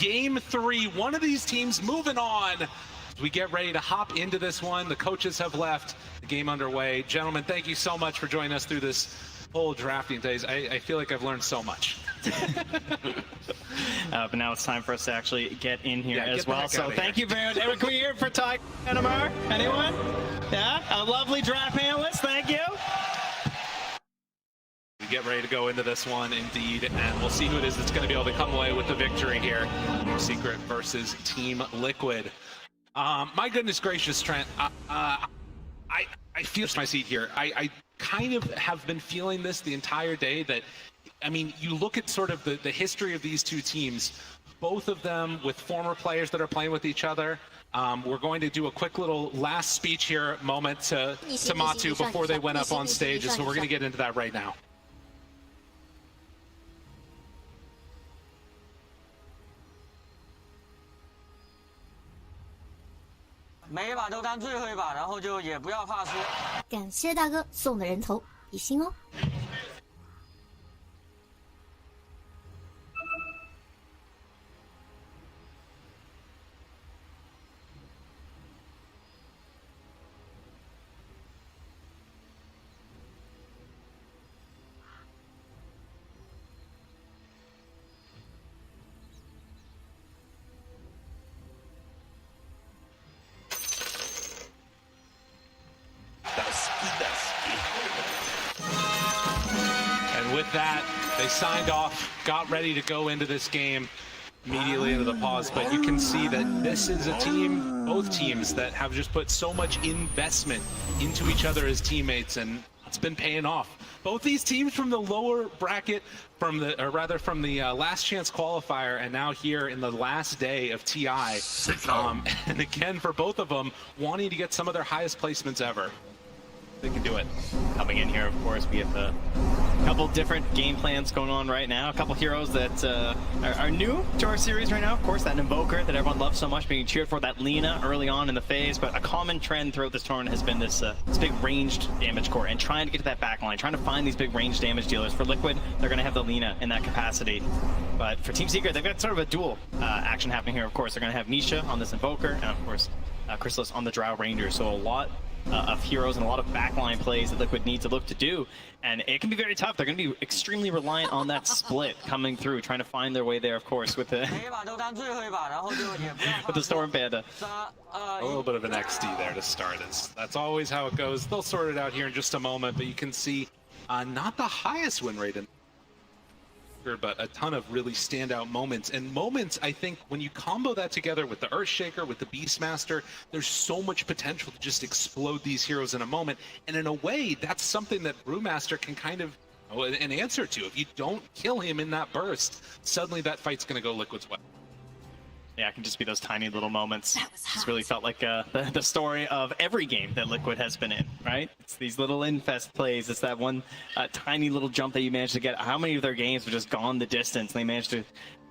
Game 3, one of these teams moving on. As we get ready to hop into this one, the coaches have left, the game underway. Gentlemen, thank you so much for joining us through this whole drafting days. I feel like I've learned so much. But now it's time for us to actually get in here as well. So thank you very much. Eric, we here for Ty Anamar. Anyone? Yeah, a lovely draft panelist. Thank you. We get ready to go into this one, indeed, and we'll see who it is that's going to be able to come away with the victory here. Secret versus Team Liquid. My goodness gracious, Trent. I feel my seat here. I kind of have been feeling this the entire day that, I mean, you look at sort of the history of these two teams, both of them with former players that are playing with each other. We're going to do a quick little last speech here moment to Matu before they went up on stage, so we're going to get into that right now. 每一把都当最后一把，然后就也不要怕输。感谢大哥送的人头，比心哦。With that, they signed off, got ready to go into this game immediately into the pause, but you can see that this is a team, both teams, that have just put so much investment into each other as teammates, and it's been paying off. Both these teams from the lower bracket, from the last chance qualifier, and now here in the last day of TI. And again, for both of them, wanting to get some of their highest placements ever. They can do it. Coming in here, of course, we have a couple different game plans going on right now. A couple heroes that are new to our series right now. Of course, that Invoker that everyone loves so much, being cheered for, that Lina early on in the phase. But a common trend throughout this tournament has been this big ranged damage core and trying to get to that back line, trying to find these big ranged damage dealers. For Liquid, they're going to have the Lina in that capacity. But for Team Secret, they've got sort of a dual action happening here. Of course, they're going to have Nisha on this Invoker, and of course, Chrysalis on the Drow Ranger. So a lot of heroes and a lot of backline plays that Liquid need to look to do, and it can be very tough. They're going to be extremely reliant on that split coming through, trying to find their way there, of course, with the with the Storm Panda. A little bit of an XD there to start. That's always how it goes. They'll sort it out here in just a moment, but you can see not the highest win rate in, but a ton of really standout moments. And moments, I think, when you combo that together with the Earthshaker, with the Beastmaster, there's so much potential to just explode these heroes in a moment. And in a way, that's something that Brewmaster can kind of an answer to. If you don't kill him in that burst, suddenly that fight's going to go Liquid's way. Yeah, it can just be those tiny little moments. It's really felt like the story of every game that Liquid has been in, right? It's these little infest plays. It's that one tiny little jump that you managed to get. How many of their games have just gone the distance and they managed to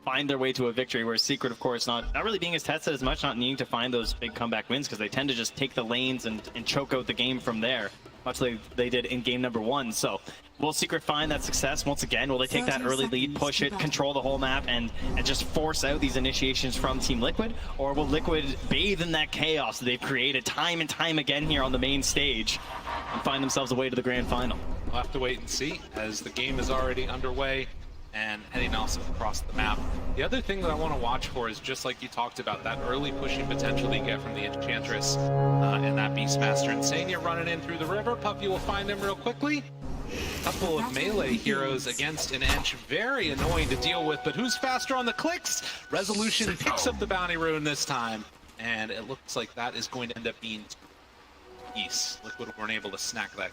find their way to a victory, whereas Secret, of course, not really being as tested as much, not needing to find those big comeback wins because they tend to just take the lanes and choke out the game from there, much like they did in game number 1. So will Secret find that success once again? Will they take that early lead, push it, control the whole map, and just force out these initiations from Team Liquid? Or will Liquid bathe in that chaos that they've created time and time again here on the main stage and find themselves a way to the grand final? We'll have to wait and see, as the game is already underway and heading also across the map. The other thing that I want to watch for is, just like you talked about, that early pushing potential that you get from the Enchantress and that Beastmaster. And saying you're running in through the river, Puppy will find him real quickly. A couple of melee heroes against an Ench, very annoying to deal with, but who's faster on the clicks? Resolution picks up the bounty rune this time, and it looks like that is going to end up being East. Liquid weren't able to snack that.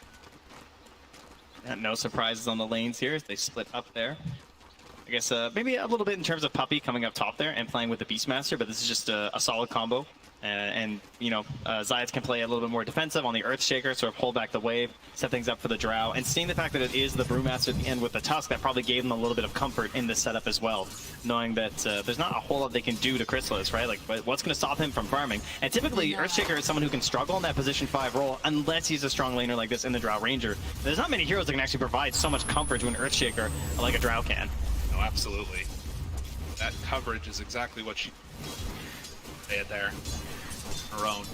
And no surprises on the lanes here as they split up there. I guess maybe a little bit in terms of Puppy coming up top there and playing with the Beastmaster, but this is just a solid combo. And you know, Zayats can play a little bit more defensive on the Earthshaker, sort of hold back the wave, set things up for the Drow. And seeing the fact that it is the Brewmaster at the end with the Tusk, that probably gave them a little bit of comfort in this setup as well, knowing that there's not a whole lot they can do to Chrysalis, right? Like, what's going to stop him from farming? And typically, Earthshaker is someone who can struggle in that position 5 role, unless he's a strong laner like this in the Drow Ranger. There's not many heroes that can actually provide so much comfort to an Earthshaker like a Drow can. No, absolutely. That coverage is exactly what she did there. Her own.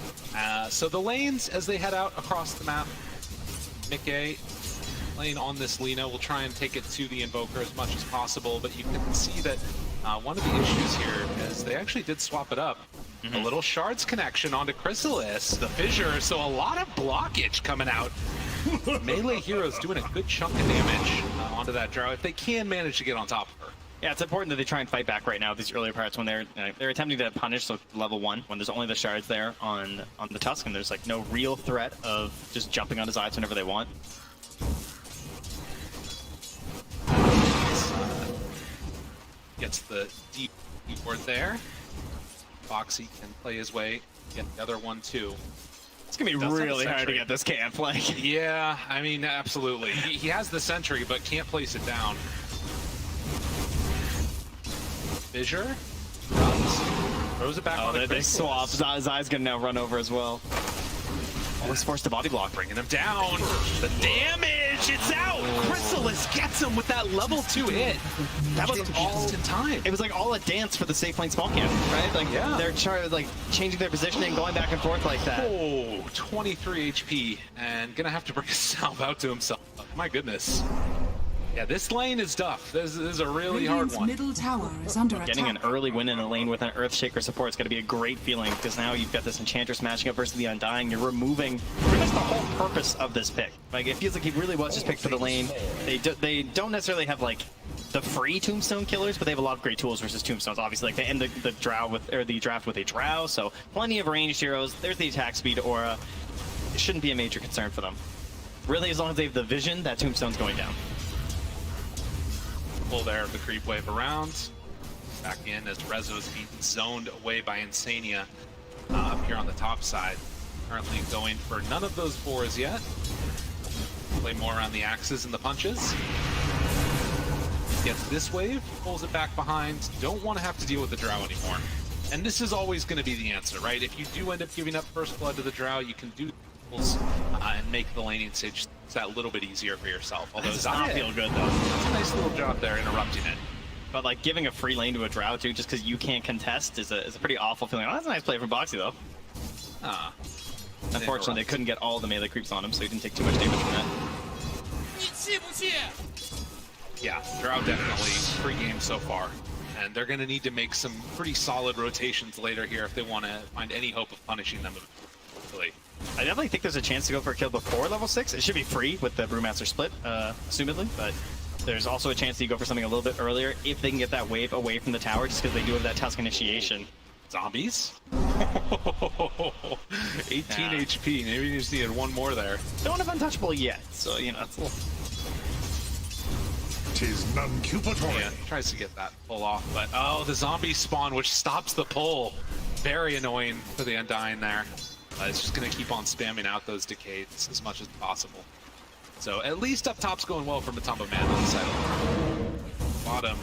So the lanes, as they head out across the map, Mickey lane on this Lina will try and take it to the Invoker as much as possible, but you can see that one of the issues here is they actually did swap it up. A little Shards connection onto Chrysalis, the Fissure, so a lot of blockage coming out. Melee heroes doing a good chunk of damage onto that Drow if they can manage to get on top of her. Yeah, it's important that they try and fight back right now these earlier parts when they're attempting to punish so level 1 when there's only the shards there on the Tusk and there's like no real threat of just jumping on his eyes whenever they want. Gets the deep ward there. Foxy can play his way, get the other one too. It's gonna be really hard to get this camp. Like, yeah, I mean, absolutely. He has the sentry, but can't place it down. Fissure runs, throws it back on the they swap. Zai's gonna now run over as well. Almost forced to body block. Bringing him down. The damage, it's out. Chrysalis gets him with that level 2 hit. That was all in time. It was like all a dance for the safe lane small camp, right? Like, yeah. They're like changing their positioning, going back and forth like that. Oh, 23 HP, and gonna have to bring a salve out to himself. My goodness. Yeah, this lane is tough. This is a really hard one. Middle tower is under attack. Getting an early win in a lane with an Earthshaker support is going to be a great feeling because now you've got this Enchantress matching up versus the Undying. You're removing pretty much the whole purpose of this pick. Like, it feels like he really was just picked for the lane. They don't necessarily have like the free Tombstone killers, but they have a lot of great tools versus Tombstones. Obviously, like they end the draft with a Drow, so plenty of ranged heroes. There's the attack speed aura. It shouldn't be a major concern for them. Really, as long as they have the vision, that Tombstone's going down. Pull there of the creep wave around. Back in as Rezo is being zoned away by Insania up here on the top side. Currently going for none of those 4s yet. Play more around the axes and the punches. Gets this wave, pulls it back behind. Don't want to have to deal with the Drow anymore. And this is always going to be the answer, right? If you do end up giving up first blood to the Drow, you can do and make the laning stage that little bit easier for yourself. Although does not feel good though. It's a nice little job there interrupting it. But like giving a free lane to a Drow too, just because you can't contest, is a pretty awful feeling. Oh, that's a nice play from Boxy though. Unfortunately, they couldn't get all the melee creeps on him, so he didn't take too much damage from that. Yeah, Drow definitely free game so far. And they're going to need to make some pretty solid rotations later here if they want to find any hope of punishing them. I definitely think there's a chance to go for a kill before level 6. It should be free with the Brewmaster split, assumedly, but there's also a chance that you go for something a little bit earlier if they can get that wave away from the tower, just because they do have that Tusk initiation. Zombies? 18 HP, maybe you just needed one more there. Don't have Untouchable yet, so, you know, it's a little... 'Tis non-cupatory. Yeah, tries to get that pull off, but oh, the zombie spawn, which stops the pull. Very annoying for the Undying there. It's just going to keep on spamming out those decades as much as possible. So at least up top's going well for Matumba Man on the side. Bottom,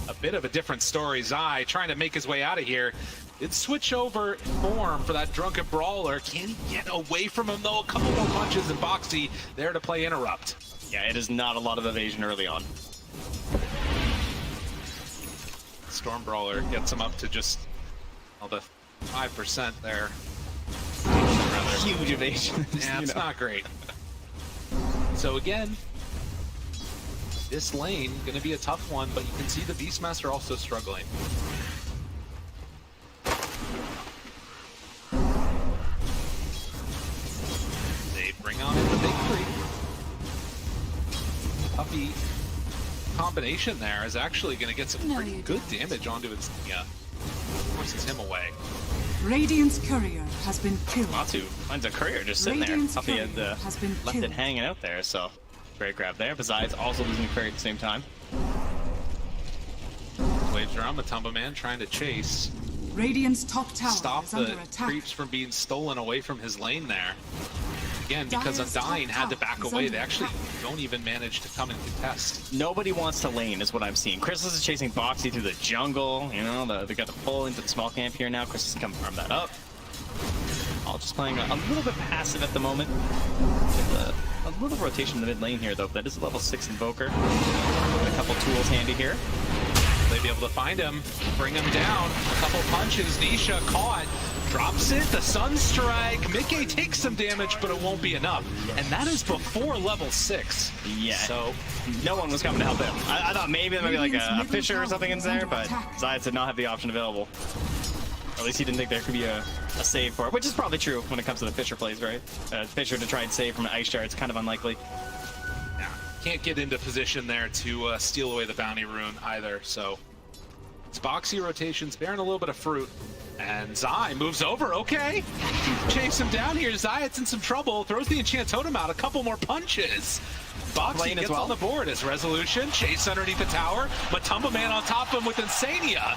a bit of a different story. Zai trying to make his way out of here. Did switch over form for that Drunken Brawler. Can he get away from him though? A couple more punches and Boxy there to play interrupt. Yeah, it is not a lot of evasion early on. Storm Brawler gets him up to just the 5% there. Huge evasion. Yeah, it's not great. So again, this lane gonna be a tough one, but you can see the Beastmaster also struggling. They bring on the big creep. Puppy combination there is actually gonna get some pretty good damage onto its forces him away. Radiant's courier has been killed. Matu finds a courier just sitting Radiant's there. Puppy had left killed. it hanging out there, so great grab there. Besides, also losing the courier at the same time. Waves around Matumba Man trying to chase. Radiant's top tower Stop is the under attack. creeps from being stolen away from his lane there. Again, because Dire's Undying top had to tower back is away, under they actually attack. don't even manage to come and contest. Nobody wants to lane, is what I'm seeing. Chrysalis is chasing Boxy through the jungle. You know, they got the pull into the small camp here now. Chrysalis can farm that up. All just playing a little bit passive at the moment. With a little rotation in the mid lane here, though. That is a level 6 Invoker. Got a couple tools handy here. They they be able to find him, bring him down? A couple punches, Nisha caught, drops it, the Sunstrike. Mickey takes some damage, but it won't be enough. And that is before level 6. Yeah. So no one was coming to help him. I thought maybe there might be like a Fisher or something in there, but Zayas did not have the option available. Or at least he didn't think there could be a save for it, which is probably true when it comes to the Fisher plays, right? Fisher to try and save from an Ice Jar, it's kind of unlikely. yeah, can't get into position there to steal away the bounty rune either. So it's boxy rotations bearing a little bit of fruit. And Zai moves over, okay. Chase him down here. Zayat's in some trouble. Throws the enchant totem out. A couple more punches. Boxy gets on the board as resolution. Chase underneath the tower. Matumba Man on top of him with Insania.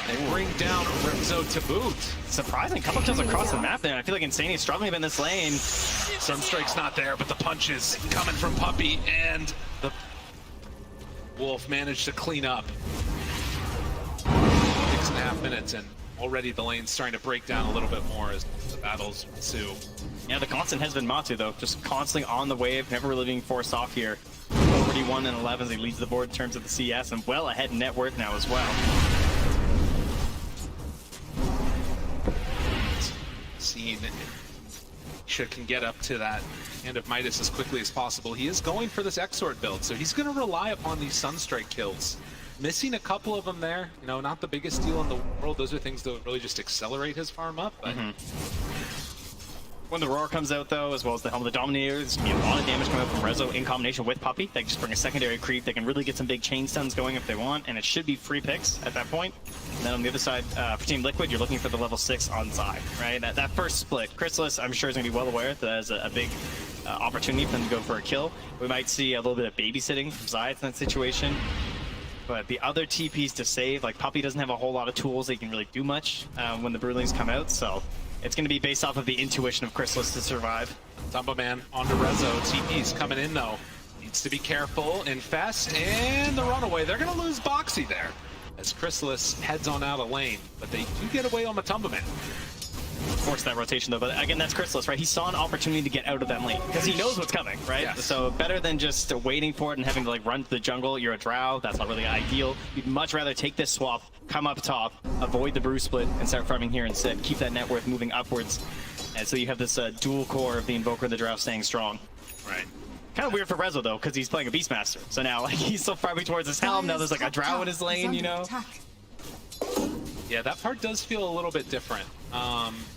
They bring down Rimzo to boot. Surprising, couple kills across the map there. I feel like Insania's struggling in this lane. Sunstrike's not there, but the punches coming from Puppey, and the Wolf managed to clean up. 6.5 minutes, and already the lane's starting to break down a little bit more as the battles ensue. Yeah, the constant has been Matu, though. Just constantly on the wave, never really being forced off here. Already 1-11 as he leads the board in terms of the CS, and well ahead in net worth now as well. Seen Nisha can get up to that Hand of Midas as quickly as possible. He is going for this Exort build, so he's going to rely upon these Sunstrike kills. Missing a couple of them there, you know, not the biggest deal in the world. Those are things that really just accelerate his farm up. But when the Roar comes out, though, as well as the Helm of the Dominator, there's going to be a lot of damage coming out from Rezo in combination with Puppey. They can just bring a secondary creep. They can really get some big chain stuns going if they want, and it should be free picks at that point. And then on the other side, for Team Liquid, you're looking for the level 6 on Zai, right? That first split, Chrysalis, I'm sure, is going to be well aware that there's a big opportunity for them to go for a kill. We might see a little bit of babysitting from Zai in that situation. But the other TPs to save, like Puppey doesn't have a whole lot of tools that he can really do much when the Brewlings come out, so it's going to be based off of the intuition of Chrysalis to survive. Tumba Man onto Rezo. TP's coming in though. Needs to be careful. Infest and the runaway. They're going to lose Boxy there as Chrysalis heads on out of lane, but they do get away on Matumba Man. Force that rotation though, but again, that's Chrysalis, right? He saw an opportunity to get out of that lane because he knows what's coming, right? Yes. So better than just waiting for it and having to like run to the jungle. You're a drow, that's not really ideal. You'd much rather take this swap, come up top, avoid the brew split, and start farming here instead. Keep that net worth moving upwards, and so you have this dual core of the Invoker and the drow staying strong. Right. Kind of weird for Rezo though, because he's playing a Beastmaster. So now like he's still farming towards his helm. Now there's like a drow in his lane, you know. Yeah, that part does feel a little bit different.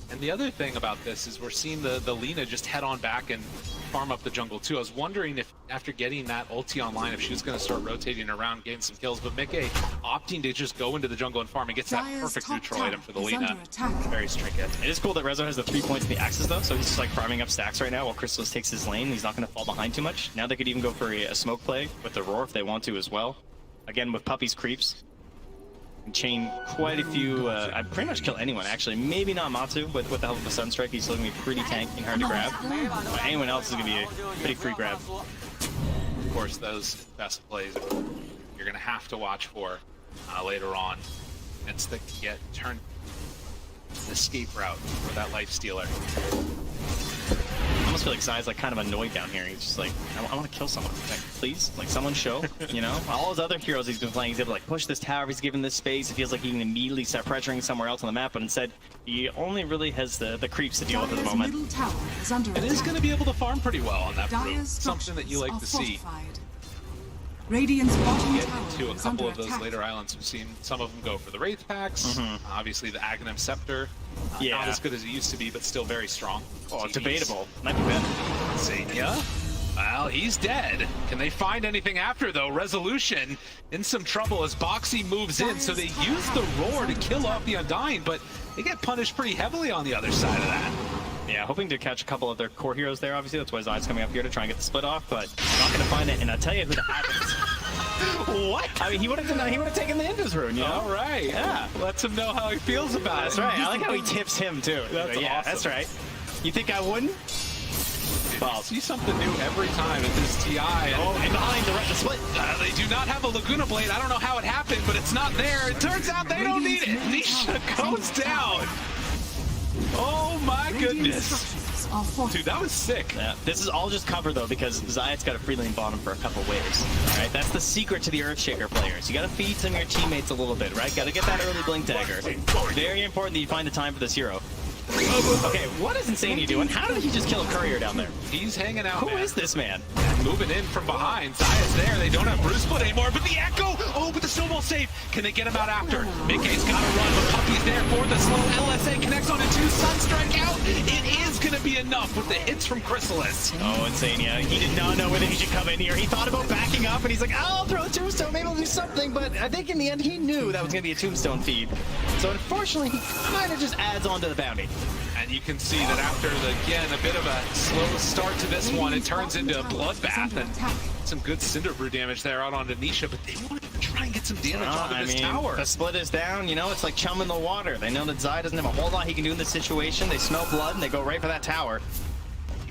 And the other thing about this is we're seeing the Lina just head on back and farm up the jungle too. I was wondering if after getting that ulti online, if she was going to start rotating around, getting some kills, but Mickey opting to just go into the jungle and farm and gets that perfect neutral item for the Lina. Very trinket. It is cool that Rezo has the 3 points in the axes though, so he's just like farming up stacks right now while Chrysalis takes his lane. He's not going to fall behind too much. Now they could even go for a smoke play with the Roar if they want to as well. Again, with Puppey's creeps. And chain quite a few, I'd pretty much kill anyone actually. Maybe not Matsu, but with the help of a Sunstrike, he's still going to be pretty tanky and hard to grab. But anyone else is going to be a pretty free grab. Of course, those best plays you're going to have to watch for later on. It's the get turn escape route for that life stealer. I almost feel like Zai's like kind of annoyed down here. He's just like, I want to kill someone. Like, please, like someone show, you know? All his other heroes he's been playing, he's able to like push this tower, he's given this space. It feels like he can immediately start pressuring somewhere else on the map, but instead he only really has the creeps to deal with at the moment. It is going to be able to farm pretty well on that route. Something that you like to see. Radiant's bottom Get tower into a is couple under of those attack. later islands. We've seen some of them go for the Wraith packs. Obviously the Aghanim Scepter. Yeah. Not as good as it used to be, but still very strong. Oh, TVs. debatable. Might be better. Insania. Well, he's dead. Can they find anything after, though? Resolution in some trouble as Boxy moves in, so they use the Roar to kill off the Undying, but they get punished pretty heavily on the other side of that. Yeah, hoping to catch a couple of their core heroes there, obviously. That's why Zai's coming up here to try and get the split off, but not going to find it. And I'll tell you who that happens. What? I mean, he would have taken the Invis rune, you know? All right. Yeah. Lets him know how he feels about That's it. right. I like how he tips him, too. That's yeah, awesome. that's right. You think I wouldn't? Well, see something new every time in this TI. Oh, and behind the split. They do not have a Laguna Blade. I don't know how it happened, but it's not there. It turns out they don't need it. Nisha goes down. Oh my goodness. towers are fortified. Dude, that was sick. Yeah, this is all just cover though because Zayat's got a free lane bottom for a couple waves. All right, that's the secret to the Earthshaker players. You got to feed some of your teammates a little bit, right? Got to get that early blink dagger. Very important that you find the time for this hero. Okay, what is Insania doing? How did he just kill a courier down there? He's hanging out, Who man. is this man? Moving in from behind. Zaya's there. They don't have Bruce Split anymore, but the Echo! Oh, but the snowball safe. Can they get him out after? Mickey's got to run, but Puppy's there for the slow. LSA connects on a 2. Sunstrike out. It is going to be enough with the hits from Chrysalis. Oh, Insania. He did not know whether he should come in here. He thought about backing up, and he's like, oh, I'll throw a tombstone. Maybe I'll do something. But I think in the end, he knew that was going to be a tombstone feed. So unfortunately, he kind of just adds on to the bounty. And you can see that after, again, a bit of a slow start to this one, it turns into a bloodbath. And some good Cinder Brew damage there out onto Nisha, but they want to try and get some damage onto this tower. The split is down, you know, it's like chum in the water. They know that Zai doesn't have a whole lot he can do in this situation. They smell blood and they go right for that tower.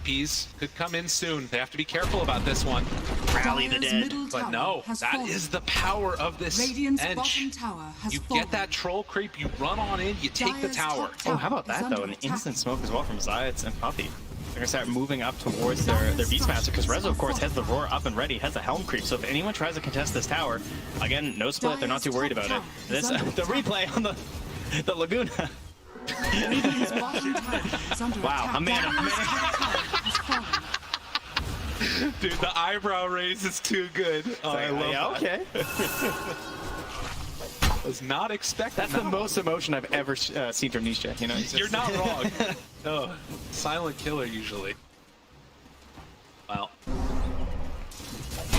TPs could come in soon. They have to be careful about this one. Rally the Dire's dead. middle But tower no, has that fallen. is the power of this Radiant's bench. bottom tower has You fallen. get that troll creep, you run on in, you take the Dire's tower. top Oh, how about is that though? under An attack. instant smoke as well from Zayats and Puppy. They're gonna start moving up towards their Beastmaster because Rezo, of course, has the roar up and ready, has the helm creep. So if anyone tries to contest this tower, again, no split. They're not too worried about it. This the replay on the Laguna. Radiant's bottom tower is under Wow, attack. a man. Dire's top tower has fallen. Dude, the eyebrow raise is too good. Oh, I love that. Okay. Was not expecting That's that. the most emotion I've ever seen from Nisha. You know, he's just- You're not wrong. No, silent killer usually. Well,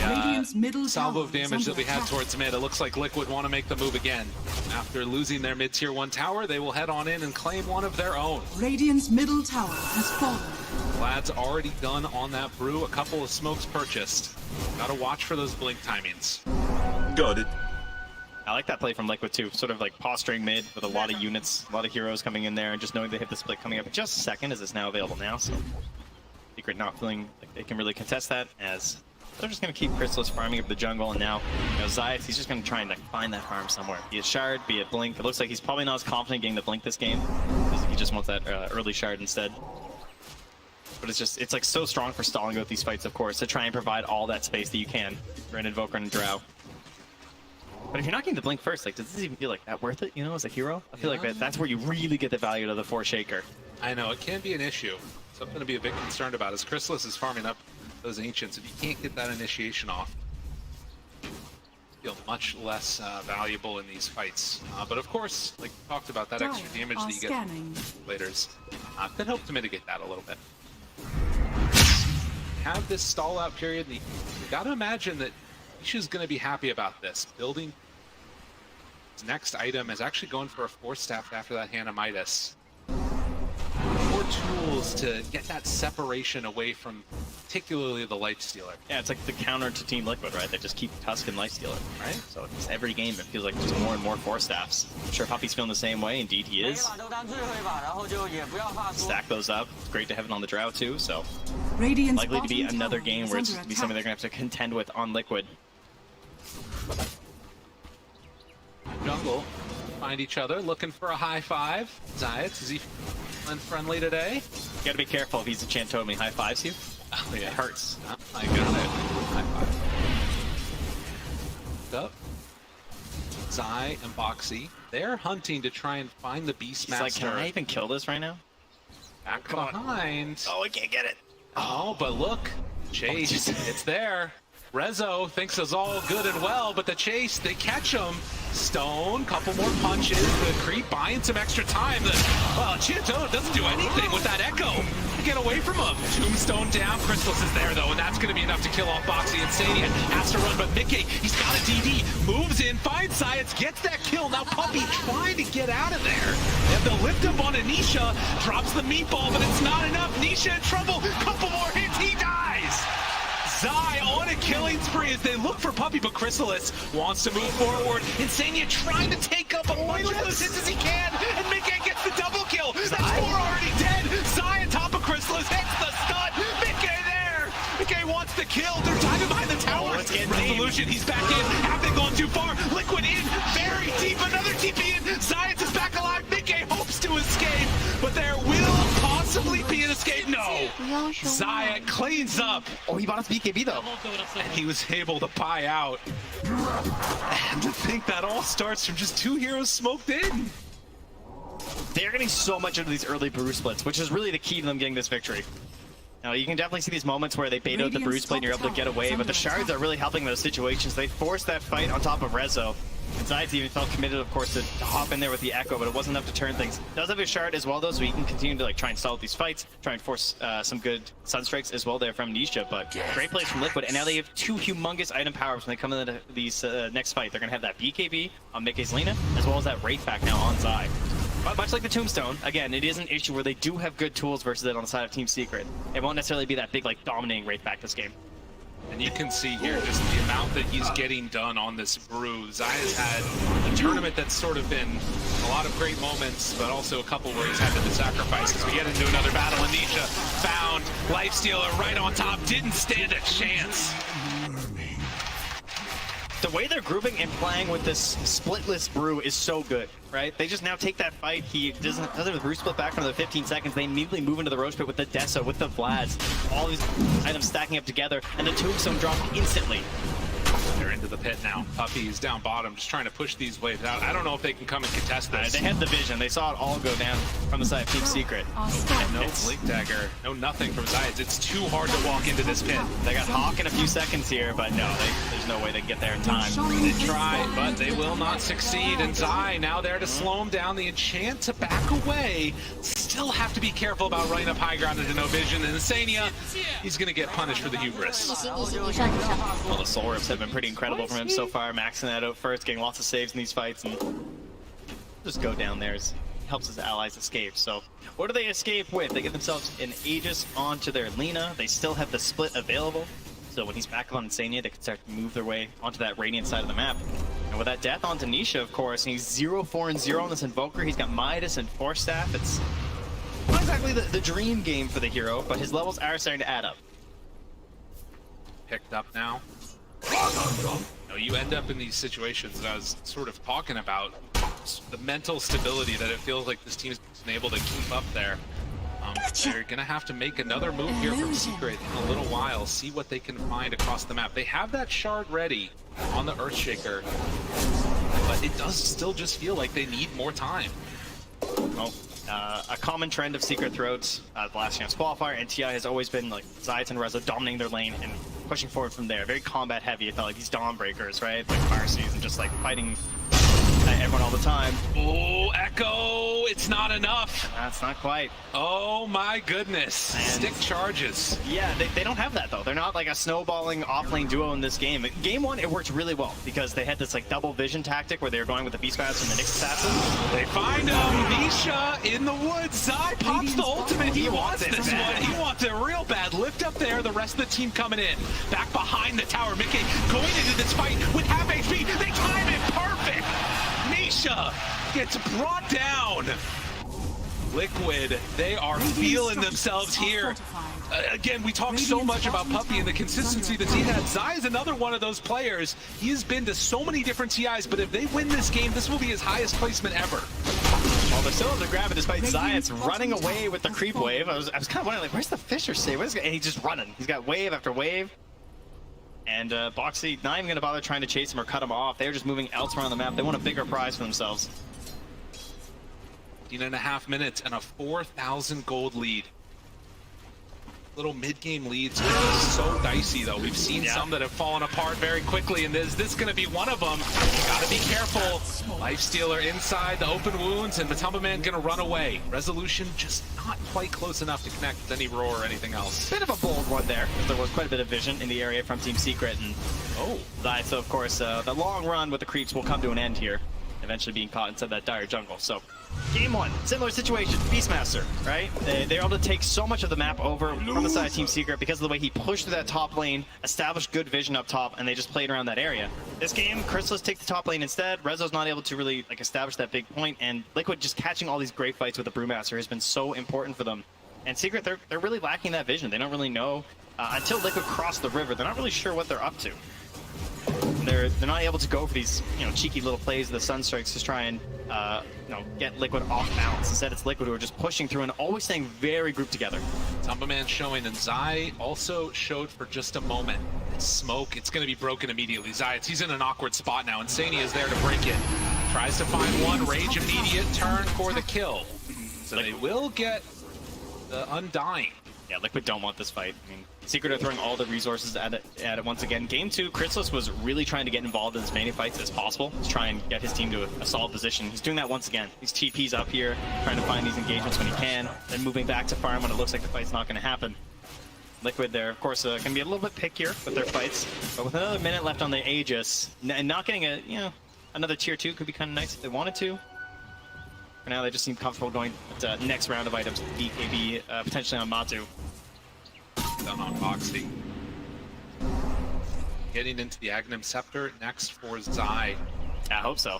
Radiant's middle salvo tower of is damage under that we had attack. towards mid. It looks like Liquid want to make the move again. After losing their mid-tier 1 tower, they will head on in and claim one of their own. Radiant's middle tower has fallen. Vlad's already done on that brew. A couple of smokes purchased. Gotta watch for those blink timings. Got it. I like that play from Liquid too, sort of like posturing mid with a lot of units, a lot of heroes coming in there, and just knowing they hit the split coming up in just a second as it's now available now. So Secret not feeling like they can really contest that, as they're just going to keep Chrysalis farming up the jungle, and now, you know, Zayat, he's just going to try and like, find that farm somewhere. Be it Shard, be it Blink. It looks like he's probably not as confident getting the Blink this game. Looks like he just wants that early Shard instead. But it's just, it's like so strong for stalling out these fights, of course, to try and provide all that space that you can for an Invoker and Drow. But if you're not getting the Blink first, like, does this even feel like that worth it, you know, as a hero? I feel like that's where you really get the value of the 4 Shaker. I know, it can be an issue. Something to be a bit concerned about is Chrysalis is farming up those Ancients. If you can't get that initiation off, you feel much less valuable in these fights. But of course, like we talked about, that extra Dire damage are that you get scanning. from laters could help to mitigate that a little bit. Have this stall out period, and you gotta imagine that Nisha's gonna be happy about this. Building his next item is actually going for a 4-staff after that Hannah Midas. More tools to get that separation away from particularly the Lifestealer. Yeah, it's like the counter to Team Liquid, right? They just keep Tusk and Lifestealer, Right. So it's every game it feels like just more and more 4 staffs. I'm sure Puppy's feeling the same way. Indeed, he 每一 is. 把都当最后一把，然后就也不要怕输。 Stack those up. It's great to have it on the Drow too. So Radiant's likely to be bottom another tower game is where it's under going to be something they're attack. going to have to contend with on Liquid. Jungle find each other, looking for a high five. Zayat, is he feeling friendly today? You got to be careful if he's a Chantomi high fives you. Oh, yeah. It hurts. Oh, I got it. High five. Up. Zai and Boxy, they're hunting to try and find the He's like, can Beastmaster I even kill this right now? back behind. Oh, I can't get it. Oh, but look, chase, it's there. Rezo thinks it's all good and well, but the chase, they catch him. Stone, couple more punches. The creep buying some extra time. Chanto doesn't do anything with that Echo. Get away from him. Tombstone down. Chrysalis is there, though, and that's going to be enough to kill off Boxy. And Stadium has to run, but Mickey, he's got a DD. Moves in, finds Science, gets that kill. Now Puppy trying to get out of there. And the lift up on Nisha. Drops the meatball, but it's not enough. Nisha in trouble. Couple more hits, he dies. Zai on a killing spree as they look for Puppy, but Chrysalis wants to move forward. Insania trying to take up a bunch of those hits as he can, and Mickey gets the double kill. That's 4 already dead. Zai on top of Chrysalis hits the stun. Mickey there. Mickey wants the kill. They're diving behind the tower. Resolution, he's back in. Have they gone too far? Liquid in, very deep. Another TP in. Zayat is back alive. Mickey hopes to escape, but there will possibly possibly be an escape? No! 不要凶啊 Zaya cleans up, Oh, he bought us BKB though. and he was able to buy out. And to think that all starts from just 2 heroes smoked in. They're getting so much into these early brew splits, which is really the key to them getting this victory. Now, you can definitely see these moments where they bait out the brew split and you're able to get away, but the shards are really helping those situations. They forced that fight on top of Rezo. And Zayas even felt committed, of course, to hop in there with the Echo, but it wasn't enough to turn things. Does have a shard as well, though, so he can continue to like try and solve these fights, try and force some good Sunstrikes as well there from Nisha, but great plays from Liquid. And now they have 2 humongous item powers when they come into these next fight. They're going to have that BKB on Mickey's Lena, as well as that Wraith back now on Zai. But much like the Tombstone, again, it is an issue where they do have good tools versus it on the side of Team Secret. It won't necessarily be that big, like, dominating Wraith back this game. And you can see here just the amount that he's getting done on this brew. Zaya's had a tournament that's sort of been a lot of great moments, but also a couple where he's had to sacrifice. As we get into another battle, and Nisha found Lifestealer right on top, didn't stand a chance. The way they're grouping and playing with this splitless brew is so good, right? They just now take that fight. He doesn't the brew split back for another 15 seconds. They immediately move into the Roach Pit with the Dessa, with the Vlads, all these items stacking up together, and the Tombstone dropped instantly. They're into the pit now. Puppy's down bottom, just trying to push these waves out. I don't know if they can come and contest this. They had the vision. They saw it all go down from the side of Team Secret. No Blink Dagger, no nothing from Zayas. It's too hard to walk into this pit. They got Hawk in a few seconds here, but no, there's no way they can get there in time. They try, but they will not succeed. And Zai now there to slow him down. The enchant to back away. Still have to be careful about running up high ground into no vision. And Insania, he's going to get punished for the hubris. 逆行逆行，你上你上。 Well, the soul rips have been pretty incredible from him so far, maxing that out first, getting lots of saves in these fights, and just go down there. Helps his allies escape. So what do they escape with? They get themselves an Aegis onto their Lena. They still have the split available. So when he's back on Insania, they can start to move their way onto that Radiant side of the map. And with that death onto Nisha, of course, and he's 0-4-0 on this Invoker. He's got Midas and Force Staff. It's not exactly the dream game for the hero, but his levels are starting to add up. Picked up now. You end up in these situations that I was sort of talking about. The mental stability that it feels like this team's been able to keep up there. They're going to have to make another move here from Secret in a little while, see what they can find across the map. They have that shard ready on the Earthshaker, but it does still just feel like they need more time. Well, a common trend of Secret throughout the last chance qualifier and TI has always been like Zayas and Rezo dominating their lane and pushing forward from there. Very combat heavy. It felt like these Dawn Breakers, right? Like Marcy's and just like fighting everyone all the time. Oh, Echo! It's not enough. That's not quite. Oh my goodness. And stick charges. Yeah, they don't have that though. They're not like a snowballing off-lane duo in this game. Game 1, it worked really well because they had this like double vision tactic where they were going with the Beast Grabs from the Nyx Assassin. They find him. Nisha in the woods. Zai pops the ultimate. He wants it this bad. one. He wants it real bad. Lift up there. The rest of the team coming in. Back behind the tower. Mickey going into this fight with half HP. They time it perfect. Nisha gets brought down. Liquid, they are feeling themselves here. Again, we talk so much about Puppy and the consistency that he had. Zai is another one of those players. He has been to so many different TIs, but if they win this game, this will be his highest placement ever. Well, they're still able to grab it despite Zayas running away with the creep wave. I was kind of wondering, like, where's the Fisher save? And he's just running. He's got wave after wave. And Boxy not even going to bother trying to chase him or cut him off. They're just moving elsewhere on the map. They want a bigger prize for themselves. 15.5 minutes and a 4,000 gold lead. Little mid-game leads can be so dicey, though. We've seen some that have fallen apart very quickly, and is this going to be one of them? Gotta be careful. Lifestealer inside the open wounds, and Matumba Man going to run away. Resolution just not quite close enough to connect with any roar or anything else. Bit of a bold one there. There was quite a bit of vision in the area from Team Secret, and so of course the long run with the creeps will come to an end here, eventually being caught inside that dire jungle. So game 1, similar situation, Beastmaster, right? They're able to take so much of the map over from the side of Team Secret because of the way he pushed through that top lane, established good vision up top, and they just played around that area. This game, Chrysalis takes the top lane instead. Rezo's not able to really like establish that big point, and Liquid just catching all these great fights with the Brewmaster has been so important for them. And Secret, they're really lacking that vision. They don't really know, until Liquid cross the river, they're not really sure what they're up to. They're not able to go for these, cheeky little plays, the Sunstrikes, to try and get Liquid off balance. Instead, it's Liquid who are just pushing through and always staying very grouped together. Tumbaman showing, and Zai also showed for just a moment. Smoke, it's going to be broken immediately. Zai, he's in an awkward spot now. Insania is there to break it. Tries to find one. Rage immediate turn for the kill. So they will get the Undying. Yeah, Liquid don't want this fight. I mean, Secret are throwing all the resources at it once again. Game 2, Chrysalis was really trying to get involved in as many fights as possible to try and get his team to a solid position. He's doing that once again. These TPs up here, trying to find these engagements when he can, then moving back to farm when it looks like the fight's not going to happen. Liquid there, of course, can be a little bit pickier with their fights, but with another minute left on the Aegis, and not getting another tier 2 could be kind of nice if they wanted to. For now, they just seem comfortable going to next round of items, BKB, potentially on Matu. Down on Boxy. Getting into the Aghanim Scepter next for Zai. I hope so.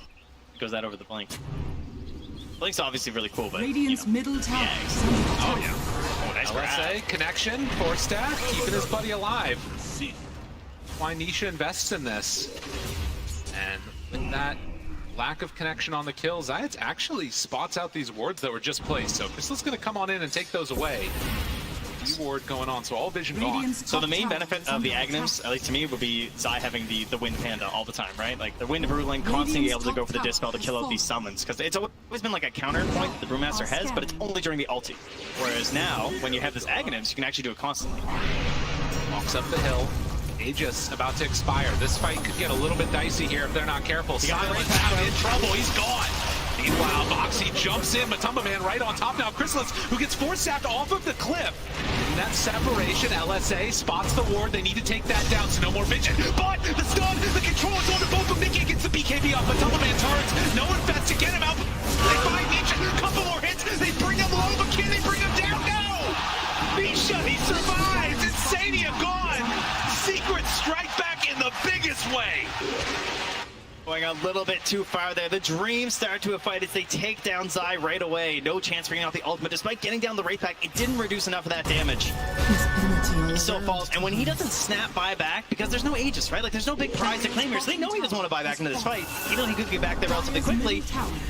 Goes that over the Blink. Blink's obviously really cool, but Radiant's middle tower. Yeah, is under attack. oh yeah. Oh, nice grab. LSA connection for Stack, keeping his buddy alive. Why Nisha invests in this. And with that lack of connection on the kills, Zayat actually spots out these wards that were just placed. So Crystal's going to come on in and take those away. Ward going on, so all vision gone. So the main benefit of the Aghanims, at least to me, would be Zai having the Wind Panda all the time, right? Like the Wind Ruling, constantly able to go for the Dispel to kill out these summons, because it's always been like a counterpoint that the Brewmaster has, but it's only during the ulti. Whereas now, when you have this Aghanims, you can actually do it constantly. Walks up the hill. Aegis about to expire. This fight could get a little bit dicey here if they're not careful. Silence out in trouble. He's gone. Meanwhile, Boxy jumps in, Tumbaman right on top now. Chrysalis, who gets force-sapped off of the cliff. In that separation, LSA spots the ward. They need to take that down, so no more vision. But the stun, the control is on to both of them. Nikki gets the BKB off, Tumbaman turns. No infest to get him out. They find Nisha. Couple more hits. They bring him low, but can they bring him down? No! Nisha, he survives. Insania gone. Secret strike back in the biggest way. Going a little bit too far there. The Dreams start to a fight as they take down Zai right away. No chance bringing out the ultimate. Despite getting down the Wraith Pack, it didn't reduce enough of that damage. He still falls, and when he doesn't snap buy back, because there's no Aegis, right? Like there's no big prize to claim here, so they know he doesn't want to buy back into this fight. Even though he could get back there relatively quickly,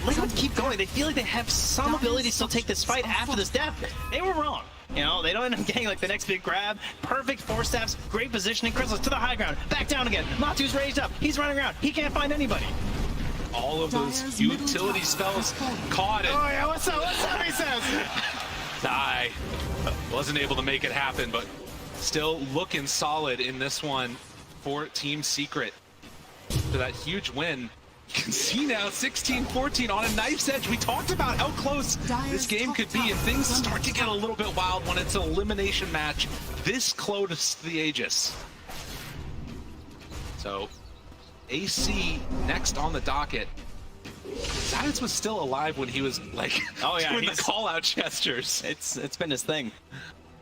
Liquid keep going. They feel like they have some ability to still take this fight after this death. They were wrong. You know, they don't end up getting like the next big grab. Perfect force staffs, great positioning. Chrysalis to the high ground, back down again. Matu's raised up, he's running around, he can't find anybody. All of those utility spells caught it. Oh yeah, what's up, he says? Zai wasn't able to make it happen, but still looking solid in this one for Team Secret. For that huge win. You can see now 16-14 on a knife's edge. We talked about how close this game could be if things start to get a little bit wild when it's an elimination match this close to the Aegis. So AC next on the docket. Zayat was still alive when he was like doing the call-out gestures. It's been his thing.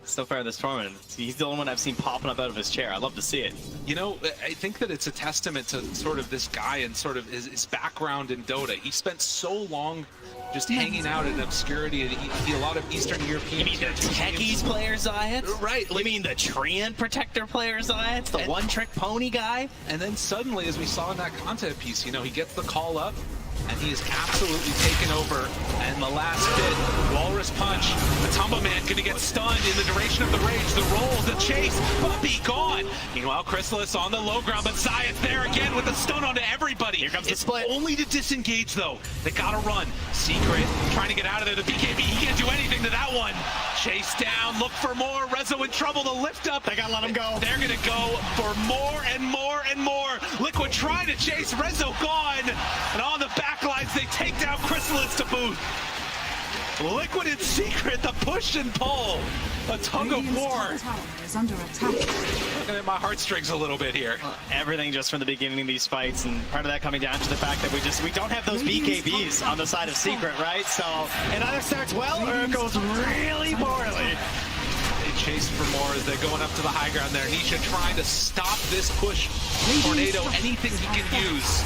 So far this tournament, he's the only one I've seen popping up out of his chair. I love to see it. You know, I think that it's a testament to sort of this guy and sort of his background in Dota. He spent so long just hanging out in obscurity, and a lot of Eastern European. You mean the Techies player Zayat? Right. You mean the Treant Protector player Zayat? The one-trick pony guy? And then suddenly, as we saw in that content piece, you know, he gets the call up, and he is absolutely taken over. And the last bit, Walrus Punch, the Tumbaman gonna get stunned in the duration of the rage, the roll, the chase, Puppy gone. Meanwhile, Chrysalis on the low ground, but Zayat's there again with the stun onto everybody. Here comes the it's split. Only to disengage though. They gotta run. Secret trying to get out of there. The BKB, he can't do anything to that one. Chase down, look for more. Rezo in trouble, the lift up. They gotta let him go. They're gonna go for more and more and more. Liquid trying to chase, Rezo gone. And on the backlines, they take down Chrysalis to boot. Liquid and Secret, the push and pull. A tug of war. Is under attack. Looking at my heartstrings a little bit here. Everything just from the beginning of these fights, and part of that coming down to the fact that we don't have those BKBs on the side of Secret, right? So it either starts well or it goes really poorly. They chase for more as they're going up to the high ground there. Nisha trying to stop this push. Tornado, anything he can use.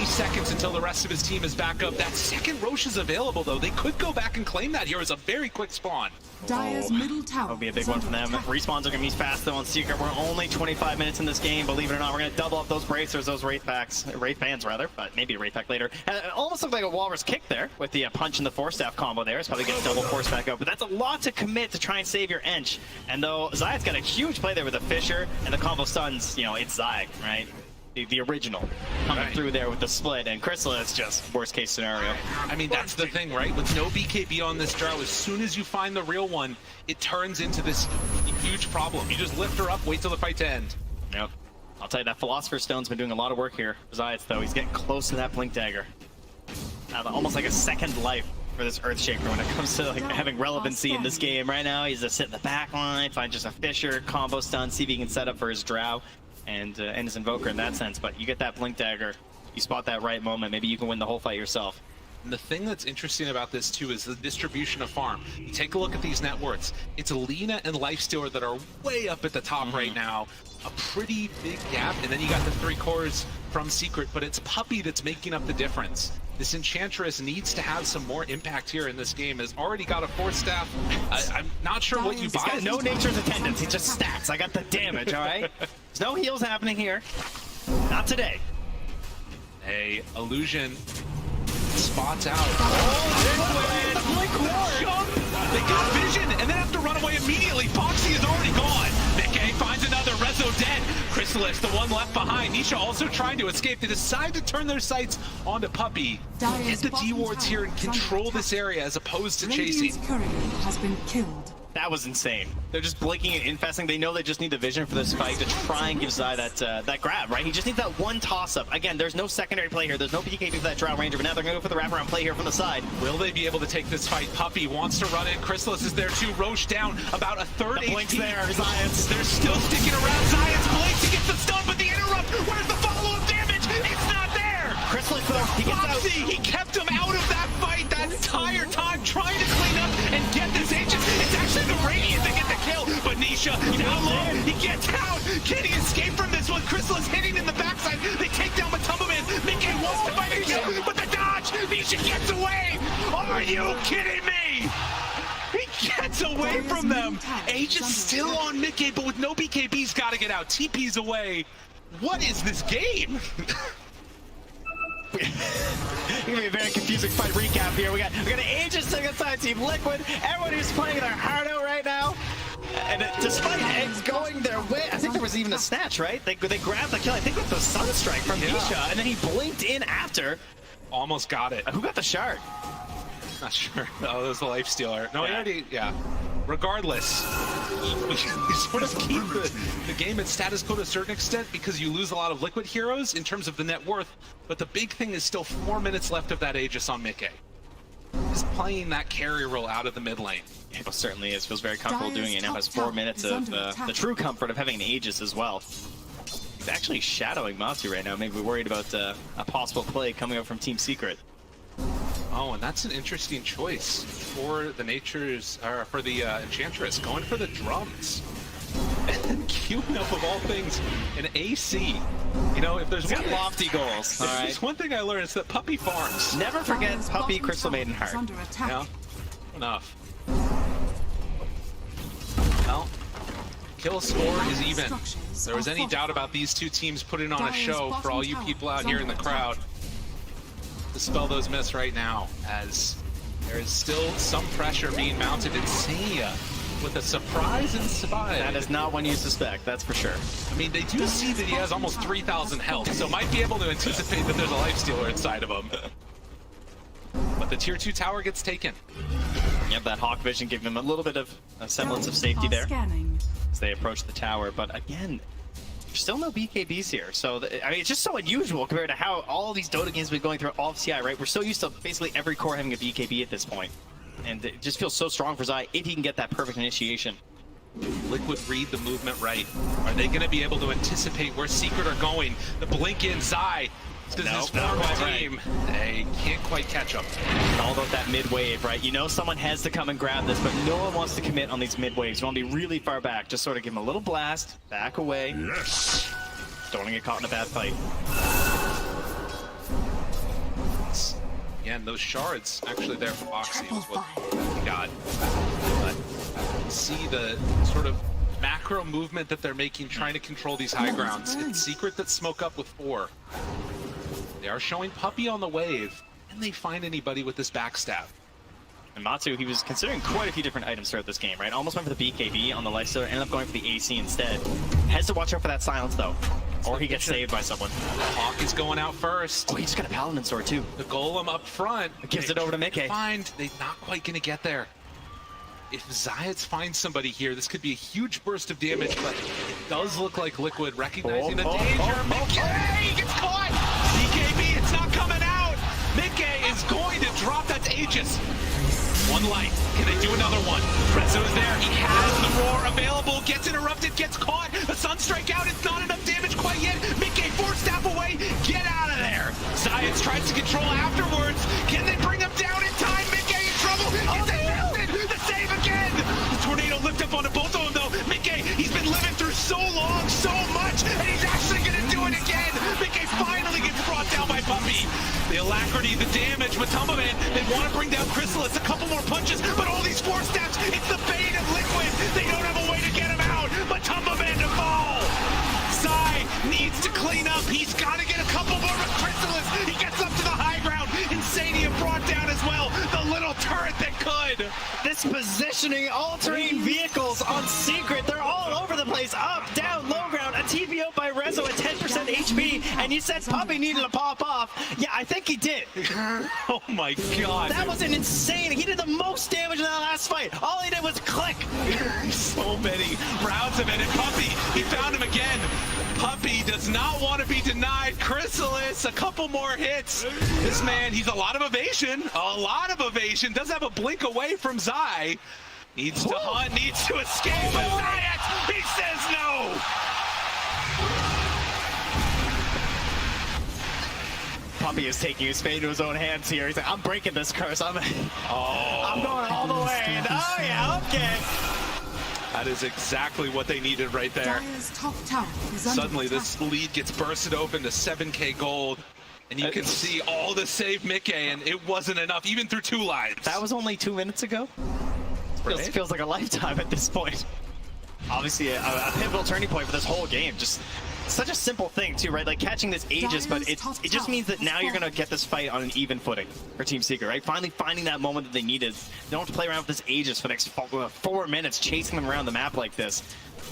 20 seconds until the rest of his team is back up. That second Roche is available, though. They could go back and claim that here as a very quick spawn. Dire's middle tower That'll be a big is one under for them. attack. Respawns are going to be fast though on Secret. We're only 25 minutes in this game. Believe it or not, we're going to double up those bracers, those Wraith fans rather, but maybe a Wraith pack later. It almost looked like a Walrus kick there with the punch and the Force Staff combo there. It's probably going to double Force back up, but that's a lot to commit to try and save your Ench. And though Zayat's got a huge play there with the Fissure and the combo stuns, you know, it's Zayat, right? The original coming through there with the split, and Crystal is just worst case scenario. I mean, that's the thing, right? With no BKB on this Drow, as soon as you find the real one, it turns into this huge problem. You just lift her up, wait till the fight to end. Yep. I'll tell you, that Philosopher's Stone's been doing a lot of work here. Zayat, though, he's getting close to that Blink Dagger. Almost like a second life for this Earthshaker when it comes to like having relevancy in this game. Right now, he's just sit in the back line, find just a Fissure, combo stun, see if he can set up for his Drow and his Invoker in that sense. But you get that Blink Dagger, you spot that right moment, maybe you can win the whole fight yourself. And the thing that's interesting about this too is the distribution of farm. You take a look at these net worths. It's Alina and Lifestealer that are way up at the top right now. A pretty big gap, and then you got the 3 cores from Secret, but it's Puppey that's making up the difference. This Enchantress needs to have some more impact here in this game. Has already got a Force Staff. I'm not sure what you buy. He's got no Nature's Attendance, he just stats. I got the damage, alright? There's no heals happening here. Not today. A Illusion spots out. They got vision, and then have to run away immediately. Foxy is already gone. Nikkei finds another. Rezo dead. Chrysalis, the one left behind. Nisha also trying to escape. They decide to turn their sights onto Puppey. Get the D-wards here and control this area as opposed to chasing. Radiant's courier has been killed. That was insane. They're just blinking and infesting. They know they just need the vision for this fight to try and give Zai that grab, right? He just needs that one toss-up. Again, there's no secondary play here. There's no BKB for that Drow Ranger, but now they're going to go for the wraparound play here from the side. Will they be able to take this fight? Puppey wants to run in. Chrysalis is there too. Roche down about a third The blink's HP. there, Zayat's. They're still sticking around. Zayat's blinks. He gets the stun, but the interrupt. Where's the follow-up damage? It's not there. Chrysalis, though, he gets out. Foxy, he kept him out of that fight that entire time, trying to clean up and get this agent. It's actually the Radiant that get the kill, but Nisha down low. He gets out. Can he escape from this one? Chrysalis hitting in the backside. They take down Matumbaman. Nikkei wants to fight a kill, but the dodge. Nisha gets away. Are you kidding me? He gets away from them. Age is still on Nikkei, but with no BKB, he's got to get out. TP's away. What is this game? It's gonna be a very confusing fight recap here. We got an Aegis alongside Team Liquid. Everyone who's playing their heart out right now. And despite eggs going their way, I think there was even a snatch, right? They grabbed the kill. I think with the Sunstrike from Nisha, and then he blinked in after. Almost got it. Who got the shard? Not sure. Oh, it was the Lifestealer. No, he already, Regardless, we sort of keep the game at status quo to a certain extent because you lose a lot of Liquid heroes in terms of the net worth, but the big thing is still 4 minutes left of that Aegis on Nikkei. He's playing that carry role out of the mid lane. Yeah, it certainly is. Feels very comfortable doing it. Now has 4 minutes of the true comfort of having an Aegis as well. He's actually shadowing Matsu right now. Maybe we're worried about a possible play coming up from Team Secret. Oh, and that's an interesting choice for the Enchantress, going for the drums. And then queuing up of all things an AC. You know, if there's one lofty goals. If there's one thing I learned, it's that Puppey farms. Never forget Puppey, Crystal Maiden Heart. Yeah, enough. Well, kill score is even. If there was any doubt about these two teams putting on a show for all you people out here in the crowd, dispel those myths right now, as there is still some pressure being mounted in Sania with a surprise inside. That is not one you suspect, that's for sure. I mean, they do see that he has almost 3,000 health, so might be able to anticipate that there's a Lifestealer inside of him. But the tier 2 tower gets taken. Yep, that Hawk Vision giving him a little bit of a semblance of safety there as they approach the tower. But again, there's still no BKBs here. So, I mean, it's just so unusual compared to how all of these Dota games have been going through all of CI, right? We're so used to basically every core having a BKB at this point. And it just feels so strong for Zai if he can get that perfect initiation. Liquid read the movement right. Are they going to be able to anticipate where Secret are going? The blink in Zai. Does this form a team? They can't quite catch up. It's all about that mid wave, right? You know someone has to come and grab this, but no one wants to commit on these mid waves. You want to be really far back. Just sort of give them a little blast, back away. Yes. Don't want to get caught in a bad fight. Again, those shards actually there for Foxy was what he got. But see the sort of macro movement that they're making, trying to control these high grounds. It's Secret that smoke up with 4. They are showing Puppey on the wave. Can they find anybody with this backstab? And Matsu, he was considering quite a few different items throughout this game, right? Almost went for the BKB on the lifestealer, ended up going for the AC instead. Has to watch out for that silence, though, or he gets saved by someone. Hawk is going out first. Oh, he just got a Paladin sword, too. The Golem up front. Gives it over to Mickey. They're not quite going to get there. If Zayats finds somebody here, this could be a huge burst of damage, but it does look like Liquid recognizing the danger. Mickey gets caught! BKB, it's not coming out! Mickey is going to drop that Aegis. One light. Can they do another one? Rezo is there. He has the roar available. Gets interrupted. Gets caught. The Sunstrike out. It's not enough damage quite yet. Mickey 4-staff away. Get out of there. Science tries to control afterwards. Can they bring him down in time? Mickey in trouble. Oh, they missed it. The save again. The tornado lift up onto both of them though. Mickey, he's been living through so long, so much, and he's actually going to do it again. Mickey finally gets brought down by Puppey. The alacrity, the damage, Matumba Man, they want to bring down Chrysalis, a couple more punches, but all these 4 steps, it's the bane of Liquid. They don't have a way to get him out. Matumba Man to fall. Zai needs to clean up. He's got to get a couple more with Chrysalis. He gets up to the high ground. Insania brought down as well. The little turret that could. This positioning, all-terrain vehicles on Secret, they're all over the place. Up, down, low ground, a TPO by Rezo at 10% HP, and you said Puppey needed to pop off. Yeah, I think he did. Oh my god. That was an insane. He did the most damage in that last fight. All he did was click. So many rounds of it, and Puppey, he found him again. Puppey does not want to be denied. Chrysalis, a couple more hits. This man, he's a lot of evasion. Does have a blink away from Zai. Needs to hunt, needs to escape. But Zayat, he says no. Puppey is taking his fate into his own hands here. He's like, I'm breaking this curse. I'm going all the way. And, oh yeah, okay. That is exactly what they needed right there. Suddenly this lead gets bursted open to 7k gold. And you can see all the save Mickey, and it wasn't enough, even through 2 lives. That was only 2 minutes ago. Right? Feels like a lifetime at this point. Obviously, a pivotal turning point for this whole game. Just such a simple thing, too, right? Like catching this Aegis, but it just means that now you're going to get this fight on an even footing for Team Secret, right? Finally finding that moment that they needed. They don't have to play around with this Aegis for the next 4 minutes, chasing them around the map like this.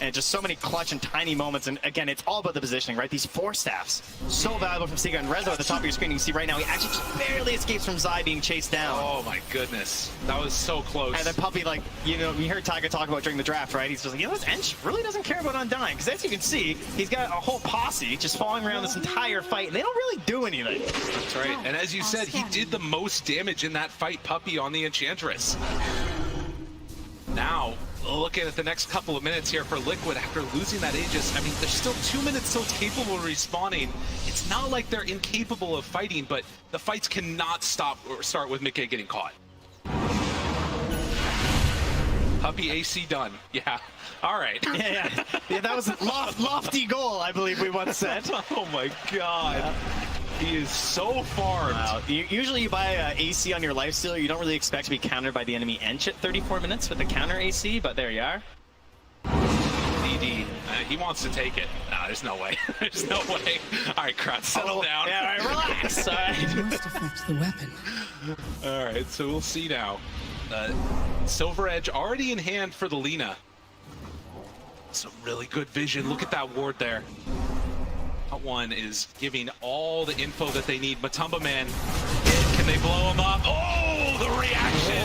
And just so many clutch and tiny moments. And again, it's all about the positioning, right? These 4 staffs, so valuable from Secret. And Rezo at the top of your screen, you can see right now, he actually just barely escapes from Zai being chased down. Oh my goodness. That was so close. And then Puppey, like, you know, we heard Tiger talk about during the draft, right? He's just like, you know, this Ench really doesn't care about Undying. Because as you can see, he's got a whole posse just following around this entire fight. And they don't really do anything. That's right. And as you said, he did the most damage in that fight, Puppey, on the Enchantress. Now, looking at the next couple of minutes here for Liquid after losing that Aegis. I mean, there's still 2 minutes till it's capable of respawning. It's not like they're incapable of fighting, but the fights cannot stop or start with Mickey getting caught. Puppey AC done. Yeah. All right. Yeah, that was a lofty goal, I believe we once said. Oh my god. He is so farmed. Wow. Usually you buy AC on your lifestealer, you don't really expect to be countered by the enemy Ench at 34 minutes with the counter AC, but there you are. DD, he wants to take it. Nah, there's no way. There's no way. All right, crowd, settle down. Yeah, all right, relax. All right. Must affect the weapon. All right, so we'll see now. Silver Edge already in hand for the Lina. Some really good vision. Look at that ward there. That one is giving all the info that they need. Matumba Man, can they blow him up? Oh, the reaction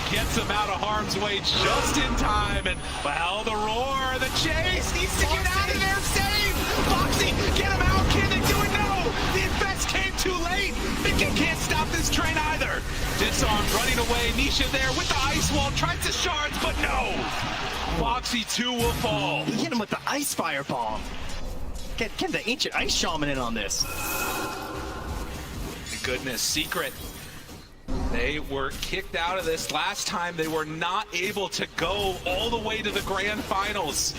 gets him out of harm's way just in time. And, well, the roar, the chase needs to get out of there. Save! Foxy, get him out. Can they do it? No! The infest came too late. Mickey can't stop this train either. Disarmed, running away. Nisha there with the ice wall. Tries to shards, but no. Foxy 2 will fall. He hit him with the ice fire bomb. Get the ancient ice shaman in on this. Goodness, Secret. They were kicked out of this last time. They were not able to go all the way to the grand finals.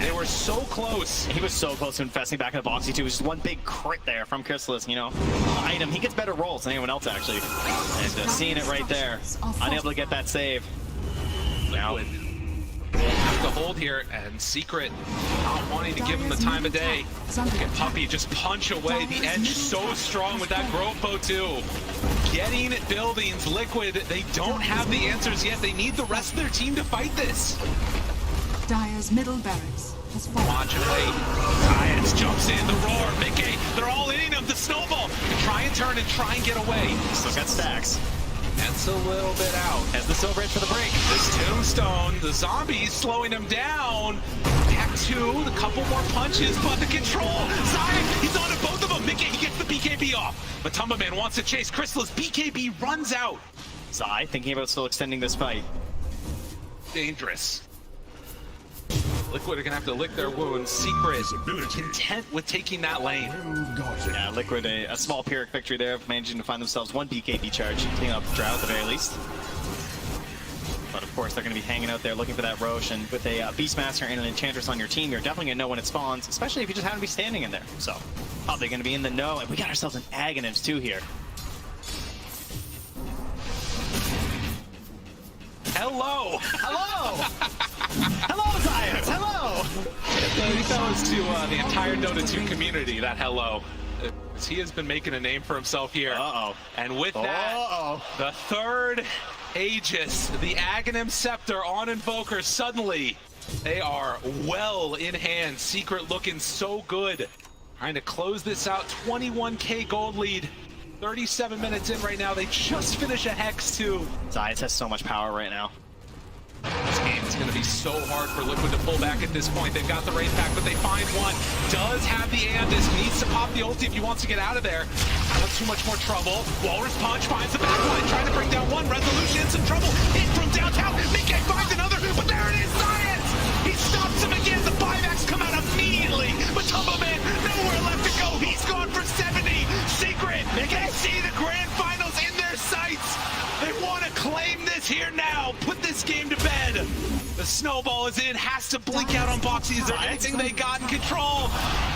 They were so close. He was so close to infesting back in the boxy too. It was just one big crit there from Chrysalis, you know. Item, he gets better rolls than anyone else actually. And seeing it right there, unable to get that save. Now Have to hold here, and Secret not wanting to give him the time of day. Can Puppey just punch away the edge so strong with that growth bow too. Getting buildings, Liquid, they don't have the answers yet. They need the rest of their team to fight this. Dire's middle barracks has fallen. Watch and wait. Science jumps in, the roar, Mickey, they're all hitting him, the snowball. Try and turn and try and get away. still got stacks. That's a little bit out. Has the silver edge for the break. This tombstone, the zombies slowing him down. Back to the couple more punches, but the control. Zion, he's on to both of them. Mickey, he gets the BKB off. But Man wants to chase Chrysalis. BKB runs out. Zai thinking about still extending this fight. Dangerous. Liquid are gonna have to lick their wounds. Secret content with taking that lane. Yeah, Liquid a small Pyrrhic victory there, managing to find themselves one BKB charge, taking up Drow at the very least. But of course, they're going to be hanging out there looking for that Roche, and with a Beastmaster and an Enchantress on your team, you're definitely going to know when it spawns, especially if you just happen to be standing in there. So, probably going to be in the know, and we got ourselves an Aghanims too here. Hello! Hello! Hello, Zions! Hello! That was to the entire Dota 2 community, that hello. He has been making a name for himself here. Uh-oh. And with that, the third Aegis, the Aghanim Scepter on Invoker, suddenly they are well in hand. Secret looking so good. Trying to close this out, 21k gold lead. 37 minutes in right now, they just finished a Hex too. Zions has so much power right now. This game is going to be so hard for Liquid to pull back at this point. They've got the Wraith Pack, but they find one. Does have the Andis, needs to pop the ulti if he wants to get out of there. Not too much more trouble. Walrus Punch finds the backline, trying to bring down one. Resolution in some trouble. Hit from downtown. Mickey finds another, but there it is, Science! He stops him again. The buybacks come out immediately. But Man, nowhere left to go. He's gone for 70. Secret, they see the grand finals in their sights. They want to claim this here now. Put this game to bed. The snowball is in, has to blink out on Boxy. Is there anything they got in control?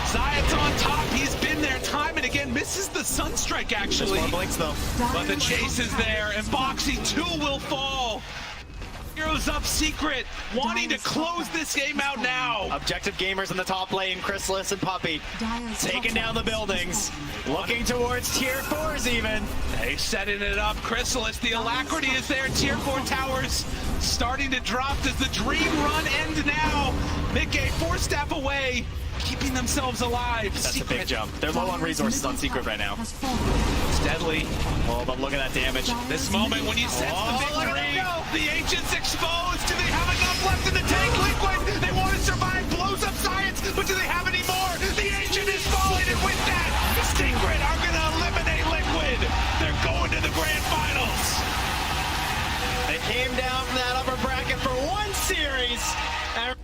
Zayat's on top. He's been there time and again. Misses the Sunstrike, actually. More blinks, though. But the chase is there, and Boxy too will fall. Heroes up, Secret, wanting to close this game out now. Objective gamers in the top lane, Chrysalis and Puppey, taking down the buildings, looking towards tier 4s even. They setting it up. Chrysalis, the alacrity is there. Tier 4 towers starting to drop. Does the dream run end now? Mickey 4-step away, keeping themselves alive. That's Secret. a big jump. They're low on resources on Secret right now. It's deadly. Oh, but look at that damage. This moment when you sense the victory, the Ancients exposed. Do they have enough left in the tank? Liquid, they want to survive. Blows up Science, but do they have any more? The Ancient is falling, and with that, Secret are going to eliminate Liquid. They're going to the grand finals. They came down from that upper bracket for one series, and